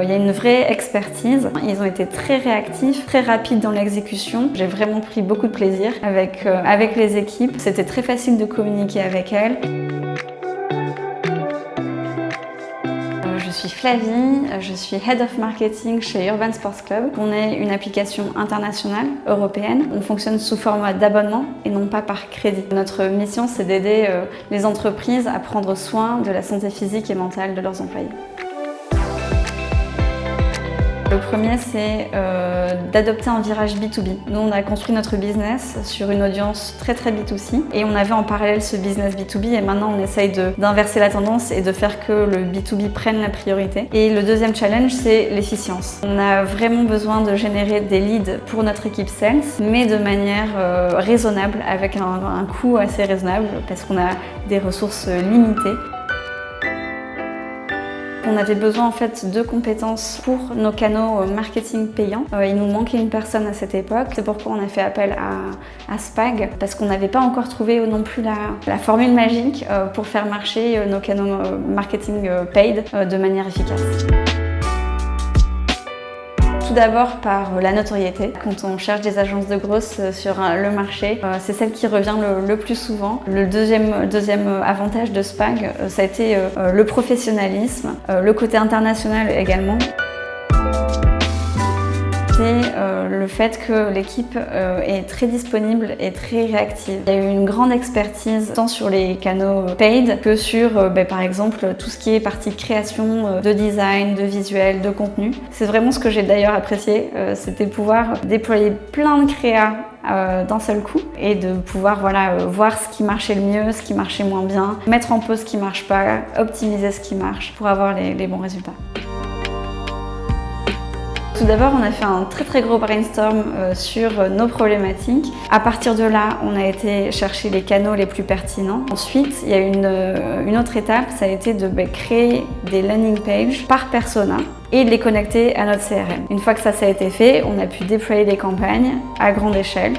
Il y a une vraie expertise. Ils ont été très réactifs, très rapides dans l'exécution. J'ai vraiment pris beaucoup de plaisir avec les équipes. C'était très facile de communiquer avec elles. Je suis Flavie, je suis Head of Marketing chez Urban Sports Club. On est une application internationale, européenne. On fonctionne sous format d'abonnement et non pas par crédit. Notre mission, c'est d'aider les entreprises à prendre soin de la santé physique et mentale de leurs employés. Le premier, c'est d'adopter un virage B2B. Nous, on a construit notre business sur une audience très B2C et on avait en parallèle ce business B2B et maintenant on essaye d'inverser la tendance et de faire que le B2B prenne la priorité. Et le deuxième challenge, c'est l'efficience. On a vraiment besoin de générer des leads pour notre équipe sales, mais de manière raisonnable, avec un coût assez raisonnable parce qu'on a des ressources limitées. On avait besoin en fait de compétences pour nos canaux marketing payants. Il nous manquait une personne à cette époque. C'est pourquoi on a fait appel à Spag, parce qu'on n'avait pas encore trouvé non plus la formule magique pour faire marcher nos canaux marketing paid de manière efficace. Tout d'abord par la notoriété. Quand on cherche des agences de grosses sur le marché, c'est celle qui revient le plus souvent. Le deuxième avantage de Spag, ça a été le professionnalisme, le côté international également. C'est le fait que l'équipe est très disponible et très réactive. Il y a eu une grande expertise tant sur les canaux paid que sur par exemple tout ce qui est partie création de design, de visuel, de contenu. C'est vraiment ce que j'ai d'ailleurs apprécié, c'était pouvoir déployer plein de créas d'un seul coup et de pouvoir voir ce qui marchait le mieux, ce qui marchait moins bien, mettre en pause ce qui marche pas, optimiser ce qui marche pour avoir les bons résultats. Tout d'abord, on a fait un très gros brainstorm sur nos problématiques. À partir de là, on a été chercher les canaux les plus pertinents. Ensuite, il y a une autre étape, ça a été de créer des landing pages par persona et de les connecter à notre CRM. Une fois que ça a été fait, on a pu déployer des campagnes à grande échelle.